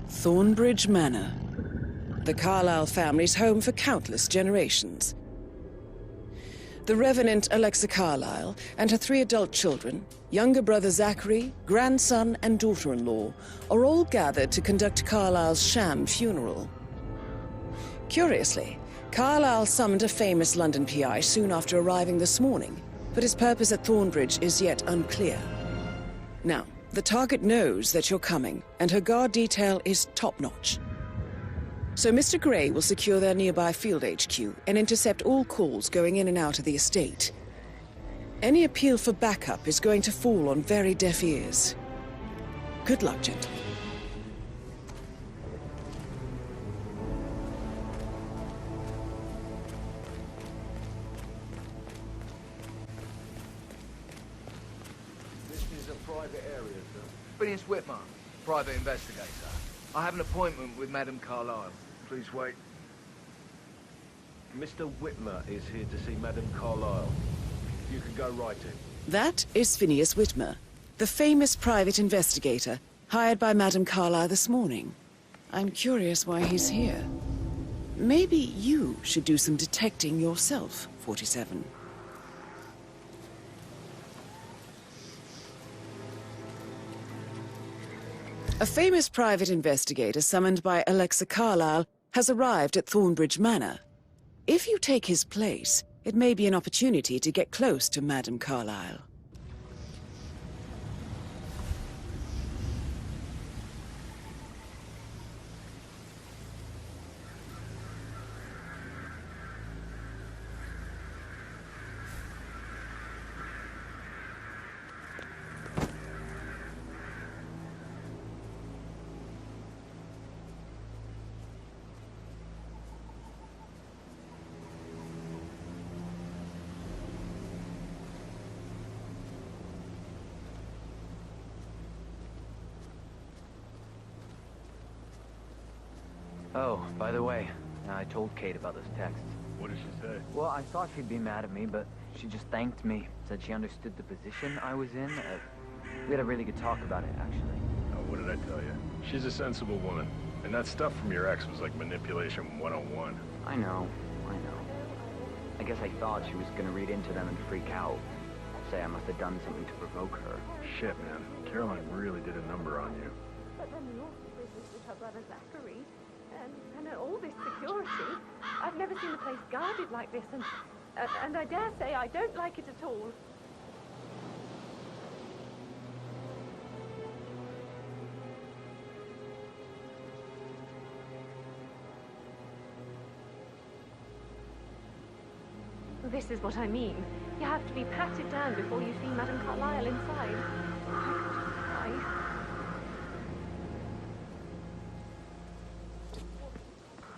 Thornbridge Manor. The Carlyle family's home for countless generations. The Revenant Alexa Carlyle and her 3 adult children, younger brother Zachary, grandson and daughter-in-law, are all gathered to conduct Carlyle's sham funeral. Curiously, Carlyle summoned a famous London PI soon after arriving this morning, but his purpose at Thornbridge is yet unclear. Now, the target knows that you're coming, and her guard detail is top-notch. So Mr. Gray will secure their nearby field HQ and intercept all calls going in and out of the estate. Any appeal for backup is going to fall on very deaf ears. Good luck, gentlemen. This is a private area, sir. Phineas Whitmer, private investigator. I have an appointment with Madame Carlyle. Please wait. Mr. Whitmer is here to see Madame Carlyle. You can go right in. That is Phineas Whitmer, the famous private investigator hired by Madame Carlyle this morning. I'm curious why he's here. Maybe you should do some detecting yourself, 47. A famous private investigator summoned by Alexa Carlyle has arrived at Thornbridge Manor. If you take his place, it may be an opportunity to get close to Madame Carlyle. Oh, by the way, I told Kate about those texts. What did she say? Well, I thought she'd be mad at me, but she just thanked me. Said she understood the position I was in. We had a really good talk about it, actually. Oh, what did I tell you? She's a sensible woman. And that stuff from your ex was like manipulation 101. I know. I guess I thought she was gonna read into them and freak out. Say I must have done something to provoke her. Shit, man. Caroline really did a number on you. But then the awful business with her brother Zachary, and all this security. I've never seen the place guarded like this, and I dare say I don't like it at all. This is what I mean. You have to be patted down before you see Madame Carlyle inside. I could just cry.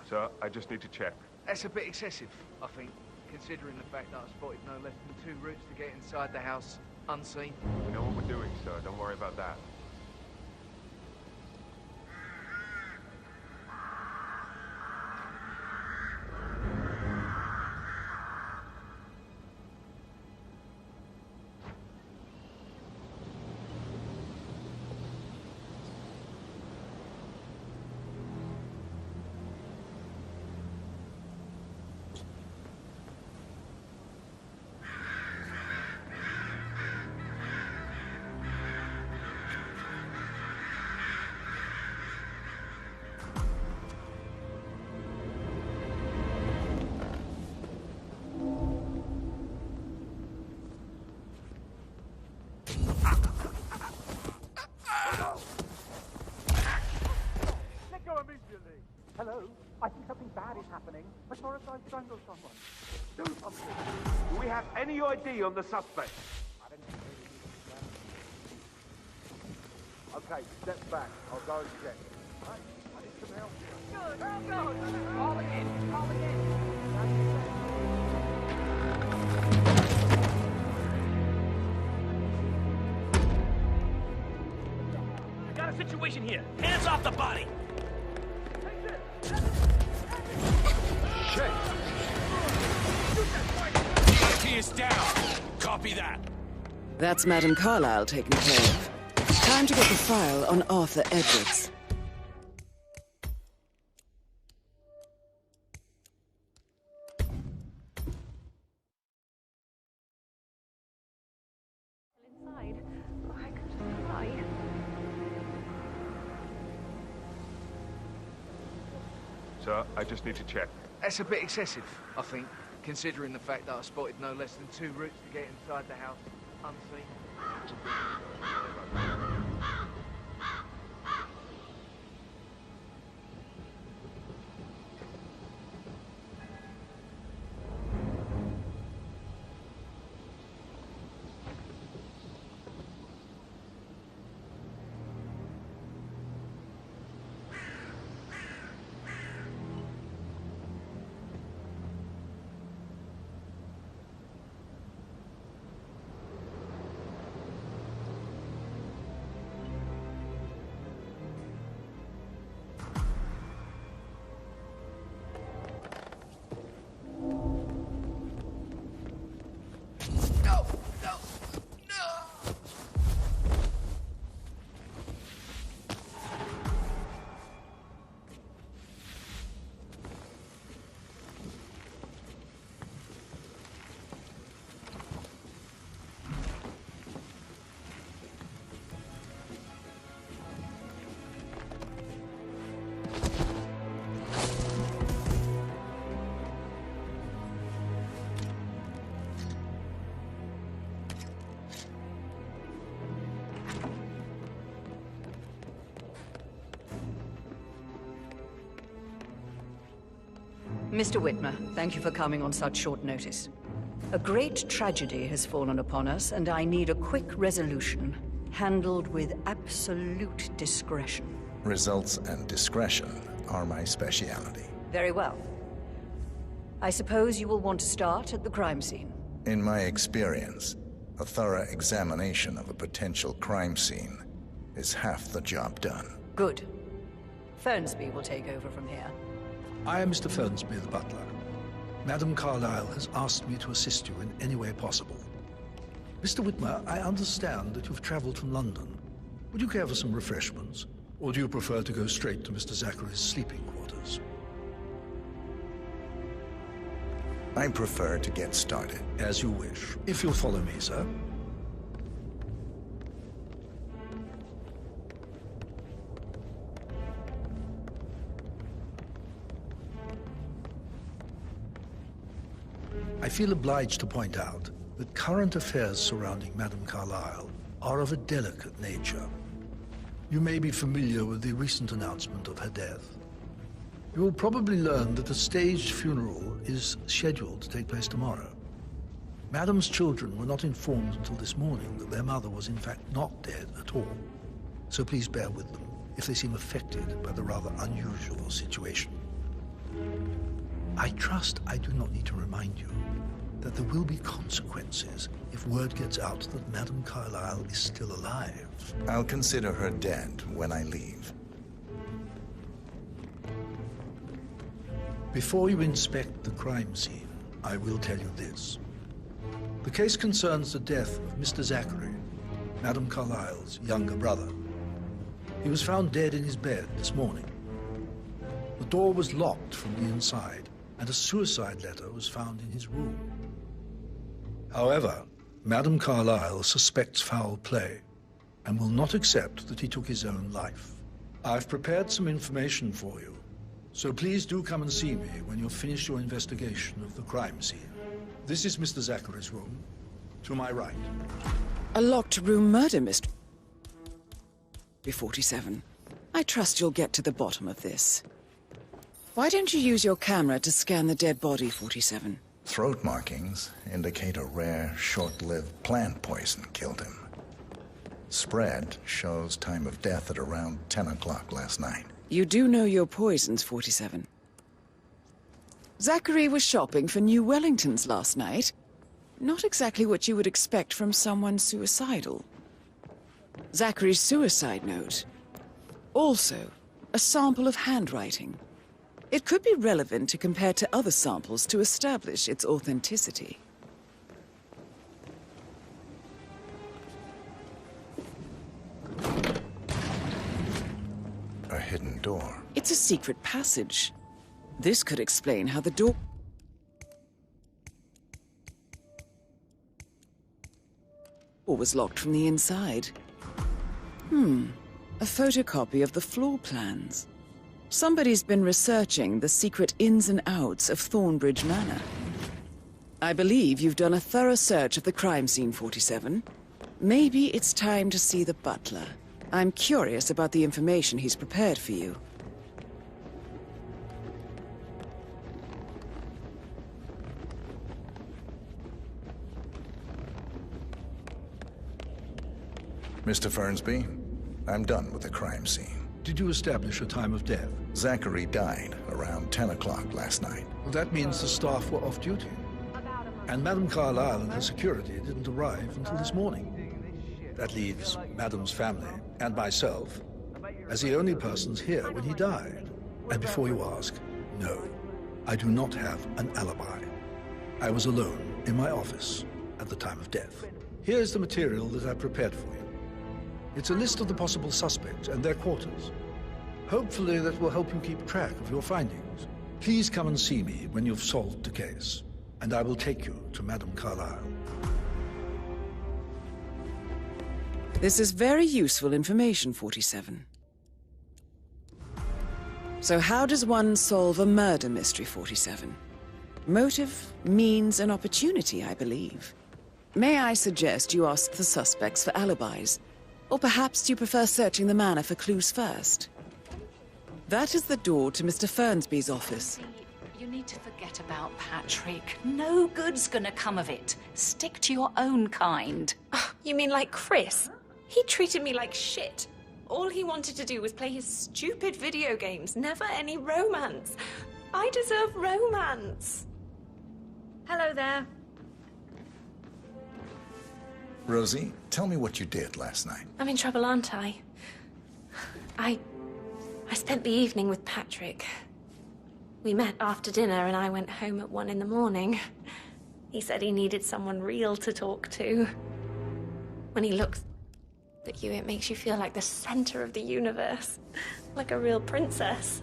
Sir, I just need to check. That's a bit excessive, I think, considering the fact that I spotted no less than 2 routes to get inside the house unseen. We know what we're doing, sir. Don't worry about that. Hello? I think something bad is happening. I saw a guy strangle someone. Do something. Do we have any ID on the suspect? I don't think okay, step back. I'll go and check. Hey, I need some help. Good, good. Call again. Call again. I got a situation here. Hands off the body. Shit! He is down. Copy that. That's Madame Carlyle taken care of. Time to get the file on Arthur Edwards. Sir, I just need to check. That's a bit excessive, I think, considering the fact that I spotted no less than 2 routes to get inside the house unseen. Mr. Whitmer, thank you for coming on such short notice. A great tragedy has fallen upon us, and I need a quick resolution, handled with absolute discretion. Results and discretion are my specialty. Very well. I suppose you will want to start at the crime scene. In my experience, a thorough examination of a potential crime scene is half the job done. Good. Fernsby will take over from here. I am Mr. Fernsby, the butler. Madam Carlyle has asked me to assist you in any way possible. Mr. Whitmer, I understand that you've traveled from London. Would you care for some refreshments? Or do you prefer to go straight to Mr. Zachary's sleeping quarters? I prefer to get started. As you wish. If you'll follow me, sir. I feel obliged to point out that current affairs surrounding Madame Carlyle are of a delicate nature. You may be familiar with the recent announcement of her death. You will probably learn that a staged funeral is scheduled to take place tomorrow. Madame's children were not informed until this morning that their mother was in fact not dead at all. So please bear with them if they seem affected by the rather unusual situation. I trust I do not need to remind you that there will be consequences if word gets out that Madame Carlyle is still alive. I'll consider her dead when I leave. Before you inspect the crime scene, I will tell you this. The case concerns the death of Mr. Zachary, Madame Carlyle's younger brother. He was found dead in his bed this morning. The door was locked from the inside, and a suicide letter was found in his room. However, Madame Carlyle suspects foul play and will not accept that he took his own life. I've prepared some information for you, so please do come and see me when you've finished your investigation of the crime scene. This is Mr. Zachary's room, to my right. A locked room murder mystery. 47. I trust you'll get to the bottom of this. Why don't you use your camera to scan the dead body, 47? Throat markings indicate a rare, short-lived plant poison killed him. Spread shows time of death at around 10 o'clock last night. You do know your poisons, 47. Zachary was shopping for New Wellingtons last night. Not exactly what you would expect from someone suicidal. Zachary's suicide note. Also, a sample of handwriting. It could be relevant to compare to other samples to establish its authenticity. A hidden door. It's a secret passage. This could explain how the door was locked from the inside. A photocopy of the floor plans. Somebody's been researching the secret ins and outs of Thornbridge Manor. I believe you've done a thorough search of the crime scene, 47. Maybe it's time to see the butler. I'm curious about the information he's prepared for you. Mr. Fernsby, I'm done with the crime scene. Did you establish a time of death? Zachary died around 10 o'clock last night. Well, that means the staff were off duty. And Madame Carlyle and her security didn't arrive until this morning. That leaves Madame's family and myself as the only persons here when he died. And before you ask, no, I do not have an alibi. I was alone in my office at the time of death. Here's the material that I prepared for you. It's a list of the possible suspects and their quarters. Hopefully that will help you keep track of your findings. Please come and see me when you've solved the case, and I will take you to Madame Carlyle. This is very useful information, 47. So how does one solve a murder mystery, 47? Motive, means, and opportunity, I believe. May I suggest you ask the suspects for alibis? Or perhaps you prefer searching the manor for clues first? That is the door to Mr. Fernsby's office. You need to forget about Patrick. No good's gonna come of it. Stick to your own kind. You mean like Chris? He treated me like shit. All he wanted to do was play his stupid video games, never any romance. I deserve romance. Hello there. Rosie, tell me what you did last night. I'm in trouble, aren't I? I spent the evening with Patrick. We met after dinner and I went home at 1 in the morning. He said he needed someone real to talk to. When he looks at you, it makes you feel like the center of the universe. Like a real princess.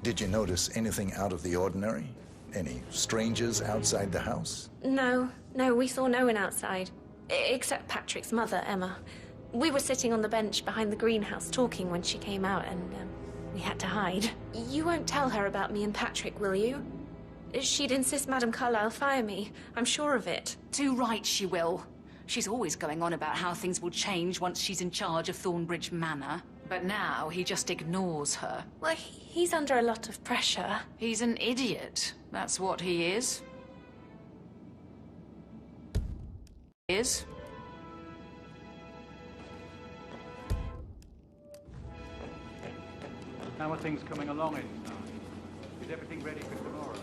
Did you notice anything out of the ordinary? Any strangers outside the house? No, we saw no one outside. Except Patrick's mother, Emma. We were sitting on the bench behind the greenhouse talking when she came out and we had to hide. You won't tell her about me and Patrick, will you? She'd insist Madame Carlyle fire me. I'm sure of it. Too right she will. She's always going on about how things will change once she's in charge of Thornbridge Manor. But now he just ignores her. Well, he's under a lot of pressure. He's an idiot. That's what he is. How are things coming along inside? Is everything ready for tomorrow?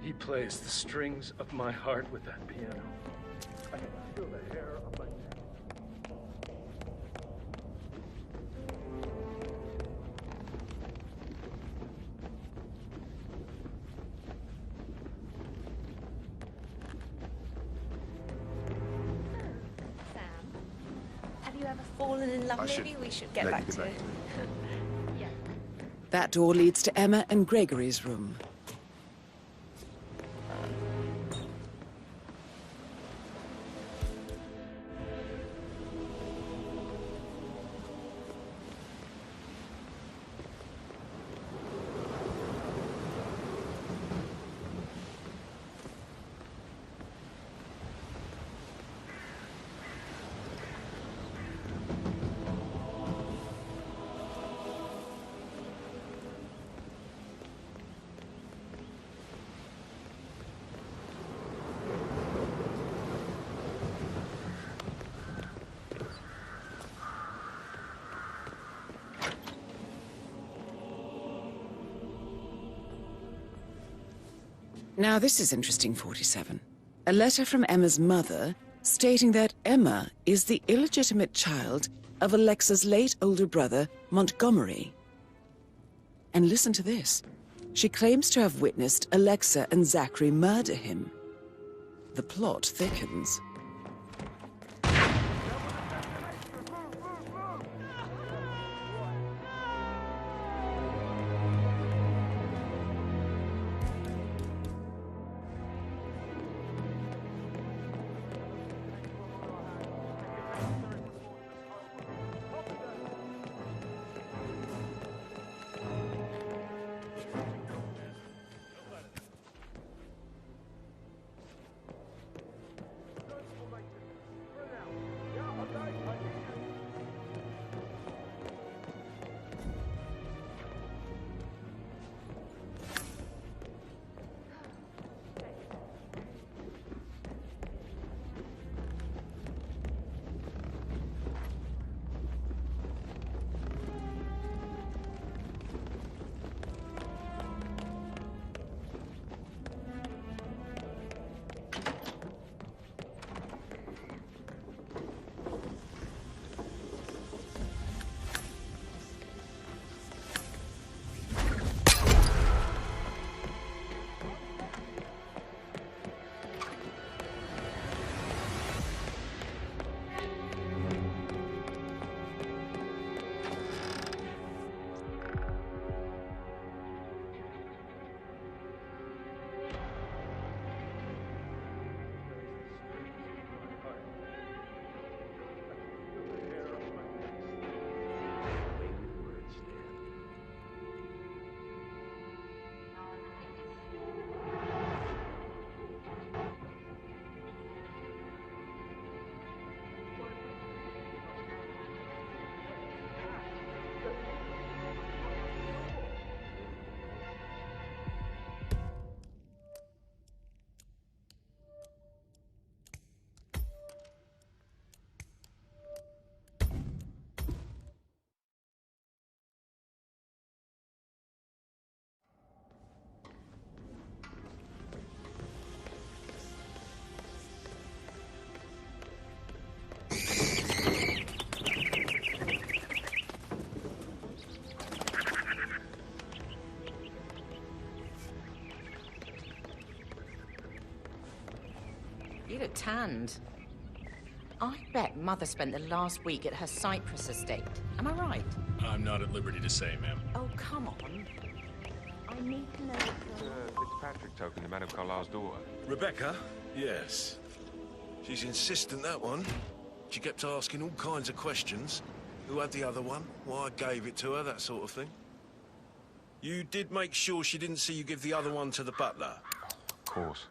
He plays the strings of my heart with that piano. I can feel the hair up my neck. Have you ever fallen in love? Maybe we should get back to it. Yeah. That door leads to Emma and Gregory's room. Now this is interesting, 47. A letter from Emma's mother stating that Emma is the illegitimate child of Alexa's late older brother, Montgomery. And listen to this. She claims to have witnessed Alexa and Zachary murder him. The plot thickens. You look tanned. I bet Mother spent the last week at her Cyprus estate. Am I right? I'm not at liberty to say, ma'am. Oh, come on. I need to know what's going on. Fitzpatrick token to Madame Carlyle's daughter. Rebecca? Yes. She's insistent, that one. She kept asking all kinds of questions. Who had the other one? Why I gave it to her, that sort of thing. You did make sure she didn't see you give the other one to the butler? Of course.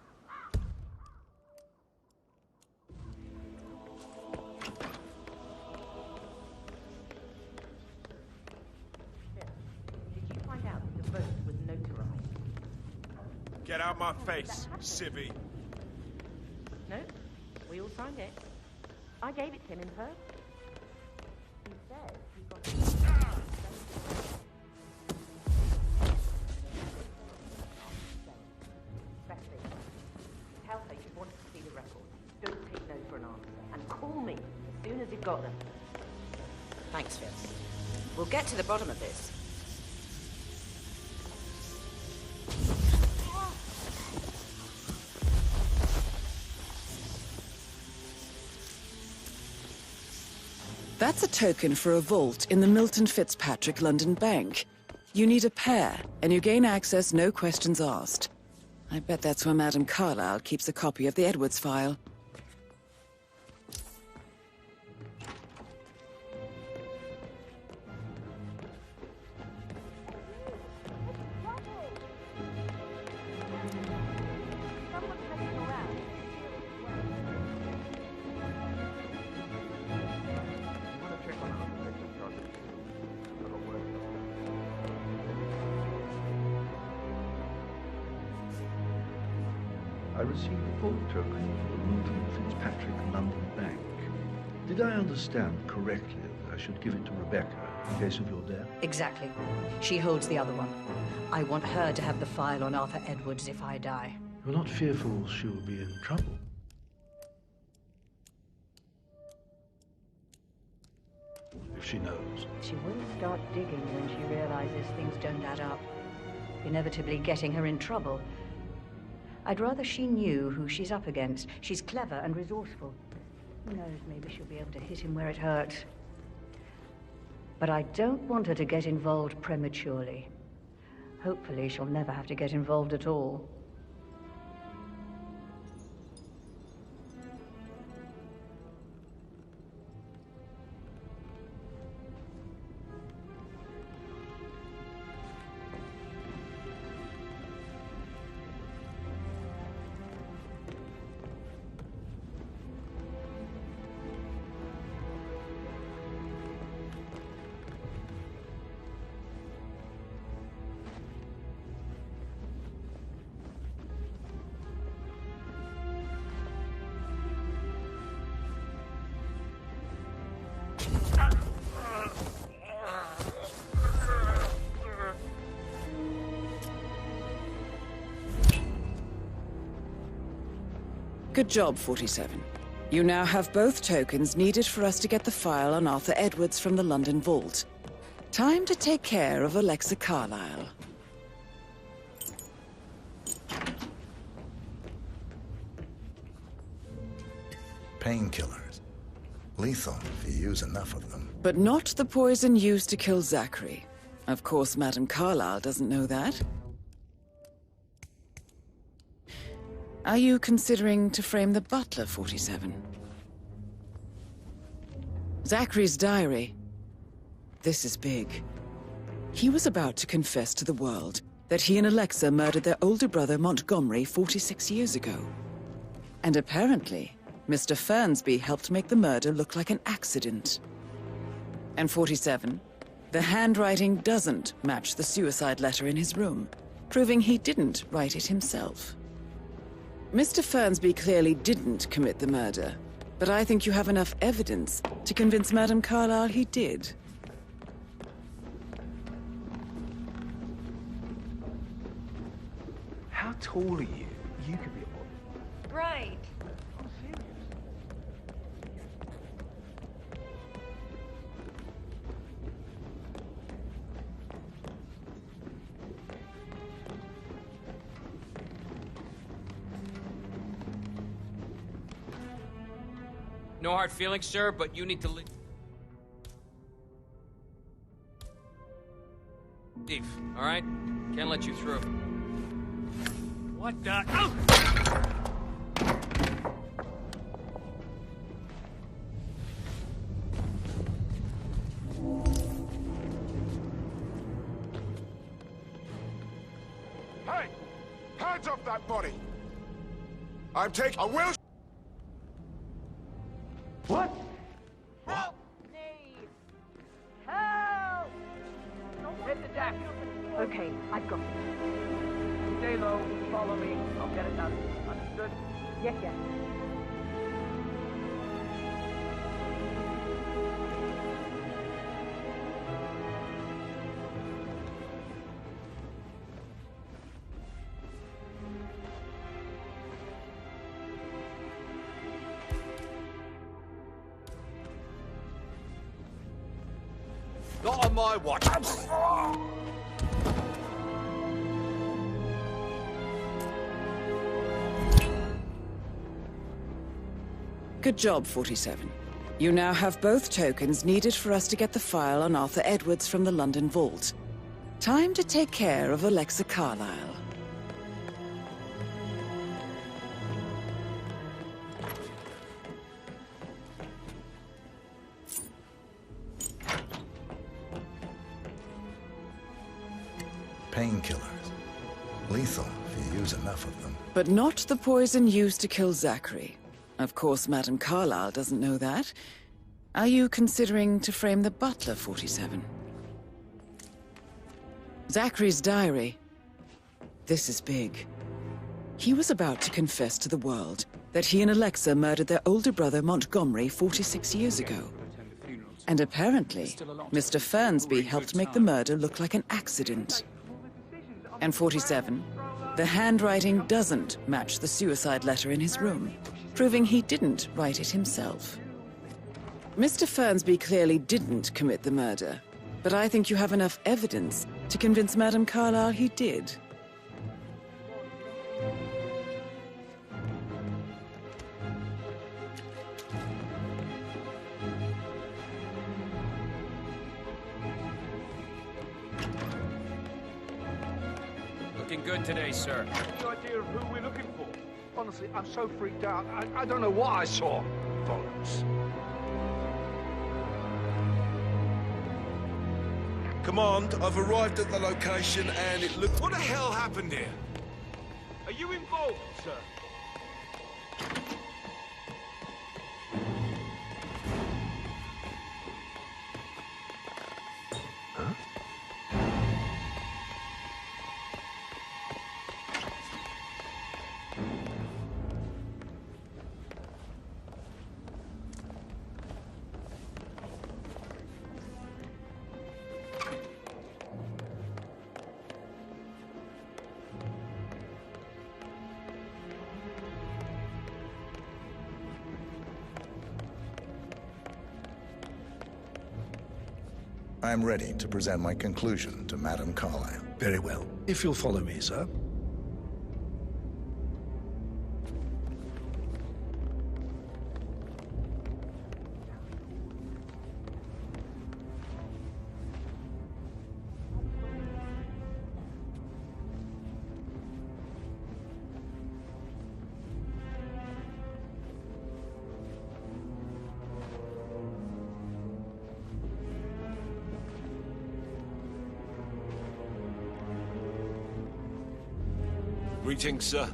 Did you find out that the vote was notarized? Get out my face, civvy. No, we all signed it. I gave it to him in person. He says he got it. Best thing, tell her you wanted to see the records. Don't take no for an answer. And call me as soon as you've got them. Thanks, Fitz. We'll get to the bottom of this. That's a token for a vault in the Milton Fitzpatrick London Bank. You need a pair, and you gain access no questions asked. I bet that's where Madame Carlyle keeps a copy of the Edwards file. I received a vault token for the Milton Fitzpatrick London Bank. Did I understand correctly that I should give it to Rebecca in case of your death? Exactly. She holds the other one. I want her to have the file on Arthur Edwards if I die. You're not fearful she will be in trouble? If she knows. She will start digging when she realizes things don't add up, inevitably getting her in trouble. I'd rather she knew who she's up against. She's clever and resourceful. Who knows, maybe she'll be able to hit him where it hurts. But I don't want her to get involved prematurely. Hopefully she'll never have to get involved at all. Good job, 47. You now have both tokens needed for us to get the file on Arthur Edwards from the London Vault. Time to take care of Alexa Carlyle. Painkillers. Lethal if you use enough of them. But not the poison used to kill Zachary. Of course, Madame Carlyle doesn't know that. Are you considering to frame the butler, 47? Zachary's diary. This is big. He was about to confess to the world that he and Alexa murdered their older brother Montgomery 46 years ago. And apparently, Mr. Fernsby helped make the murder look like an accident. And 47, the handwriting doesn't match the suicide letter in his room, proving he didn't write it himself. Mr. Fernsby clearly didn't commit the murder, but I think you have enough evidence to convince Madame Carlyle he did. How tall are you? You could be a model. Right. I'm serious. No hard feelings, sir, but you need to leave. Leave, all right? Can't let you through. What the? Oh! Hey! Hands off that body! I will... What? Help me! Help! Hit the deck. Okay, I've got it. Stay low, follow me. I'll get it done. Understood? Yes, yes. Not on my watch. Good job, 47. You now have both tokens needed for us to get the file on Arthur Edwards from the London Vault. Time to take care of Alexa Carlyle. Painkillers. Lethal if you use enough of them. But not the poison used to kill Zachary. Of course, Madame Carlyle doesn't know that. Are you considering to frame the butler, 47? Zachary's diary. This is big. He was about to confess to the world that he and Alexa murdered their older brother Montgomery 46 years ago. And apparently, Mr. Fernsby helped make the murder look like an accident. And 47, the handwriting doesn't match the suicide letter in his room, proving he didn't write it himself. Mr. Fernsby clearly didn't commit the murder, but I think you have enough evidence to convince Madame Carlyle he did. Looking good today, sir. No idea of who we're looking for. Honestly, I'm so freaked out. I don't know what I saw. Bollocks. Command, I've arrived at the location and it looked... What the hell happened here? Are you involved, sir? I'm ready to present my conclusion to Madame Carlyle. Very well. If you'll follow me, sir. Greetings, sir.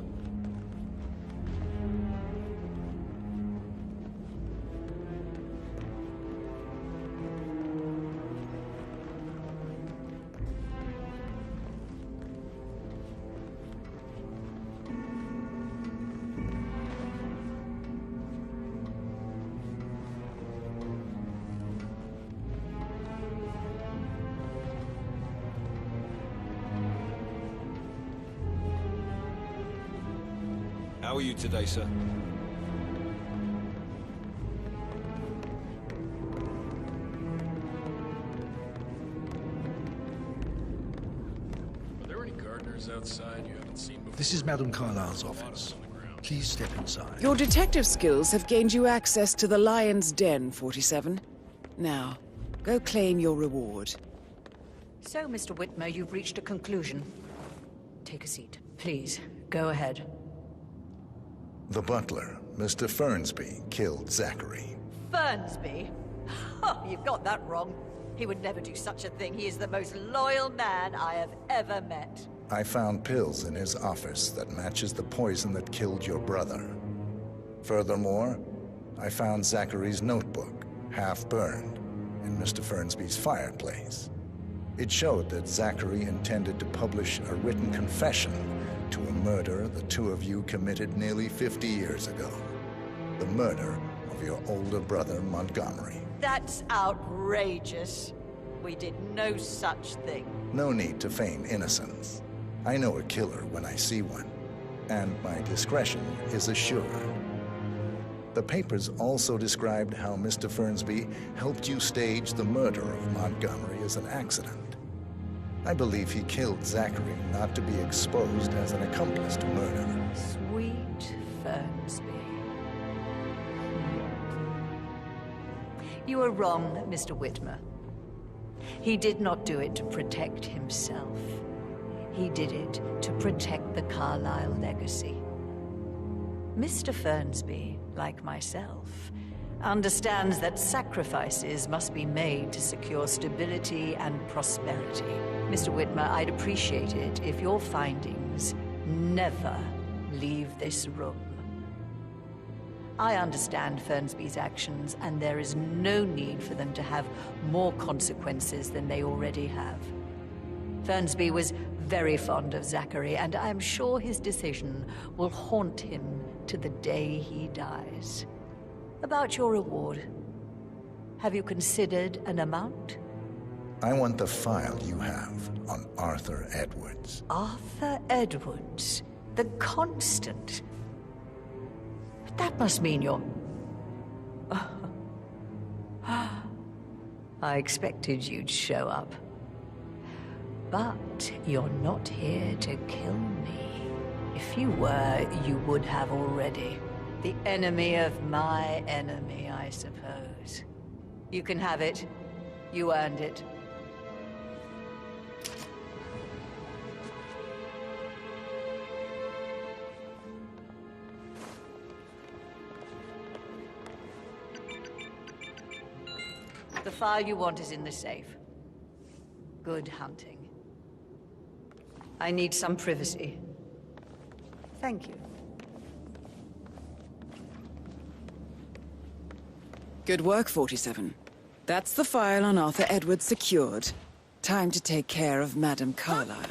How are you today, sir? Are there any gardeners outside you haven't seen before? This is Madame Carlyle's office. Please step inside. Your detective skills have gained you access to the Lion's Den, 47. Now, go claim your reward. So, Mr. Whitmer, you've reached a conclusion. Take a seat. Please, go ahead. The butler, Mr. Fernsby, killed Zachary. Fernsby? Oh, you've got that wrong. He would never do such a thing. He is the most loyal man I have ever met. I found pills in his office that matches the poison that killed your brother. Furthermore, I found Zachary's notebook, half burned, in Mr. Fernsby's fireplace. It showed that Zachary intended to publish a written confession to a murder the two of you committed nearly 50 years ago. The murder of your older brother, Montgomery. That's outrageous. We did no such thing. No need to feign innocence. I know a killer when I see one, and my discretion is assured. The papers also described how Mr. Fernsby helped you stage the murder of Montgomery as an accident. I believe he killed Zachary not to be exposed as an accomplice to murder. Sweet Fernsby. You are wrong, Mr. Whitmer. He did not do it to protect himself. He did it to protect the Carlyle legacy. Mr. Fernsby, like myself, understands that sacrifices must be made to secure stability and prosperity. Mr. Whitmer, I'd appreciate it if your findings never leave this room. I understand Fernsby's actions, and there is no need for them to have more consequences than they already have. Fernsby was very fond of Zachary, and I am sure his decision will haunt him to the day he dies. About your reward, have you considered an amount? I want the file you have on Arthur Edwards. Arthur Edwards, the Constant. That must mean you're... I expected you'd show up. But you're not here to kill me. If you were, you would have already. The enemy of my enemy, I suppose. You can have it. You earned it. The file you want is in the safe. Good hunting. I need some privacy. Thank you. Good work, 47. That's the file on Arthur Edwards secured. Time to take care of Madame Carlyle.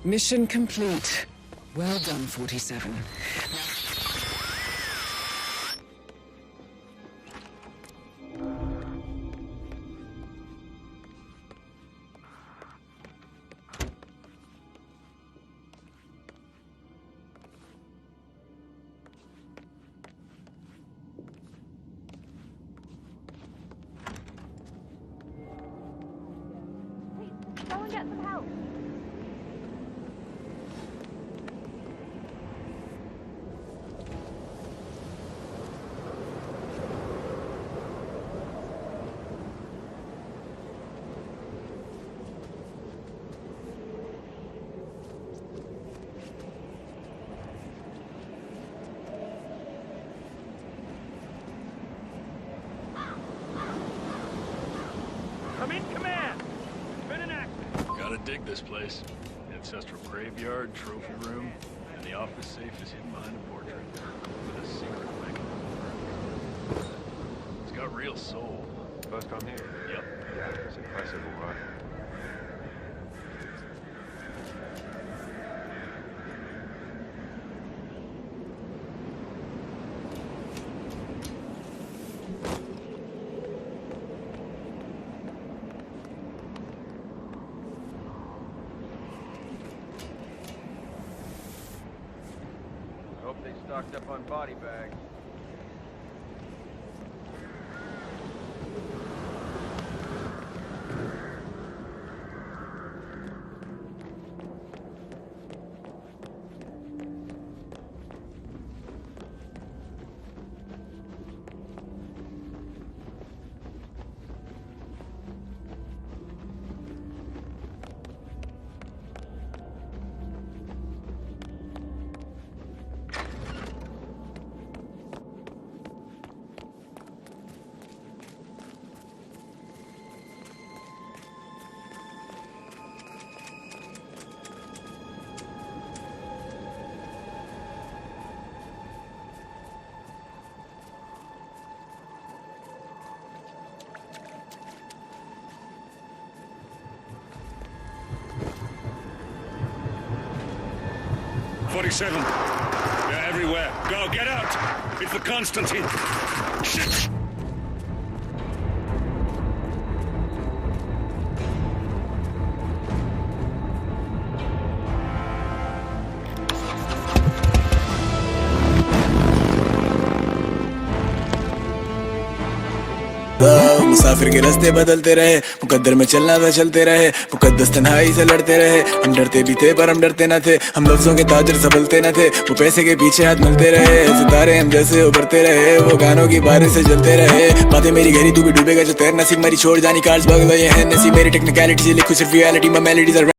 Mission complete. Well done, 47. Go and get some help. I'm in command. Been an accident. Gotta dig this place. Ancestral graveyard, trophy room, and the office safe is hidden behind a portrait. With a secret mechanism. It's got real soul. First time here? Yep. Yeah, it's impressive, all right. Hope they stocked up on body bags. 47. They're everywhere. Go, get out! It's the Constantine. Shit! मुसाफिर के रास्ते बदलते रहे, मुकद्दर में चलना था चलते रहे, मुकद्दस तन्हाई से लड़ते रहे। हम डरते भी थे पर हम डरते न थे, हम लफ्जों के ताजर संभलते न थे। वो पैसे के पीछे हाथ मिलते रहे, सितारे हम जैसे उभरते रहे, वो गानों की बारिश से जलते रहे। बातें मेरी घरी तू भी डूबेगा जो तैरना सीख, मेरी छोड़ जानी कार्ड्स बगल ये है नसीब मेरी टेक्निकलिटी से लिखूं सिर्फ रियलिटी में मेलोडीज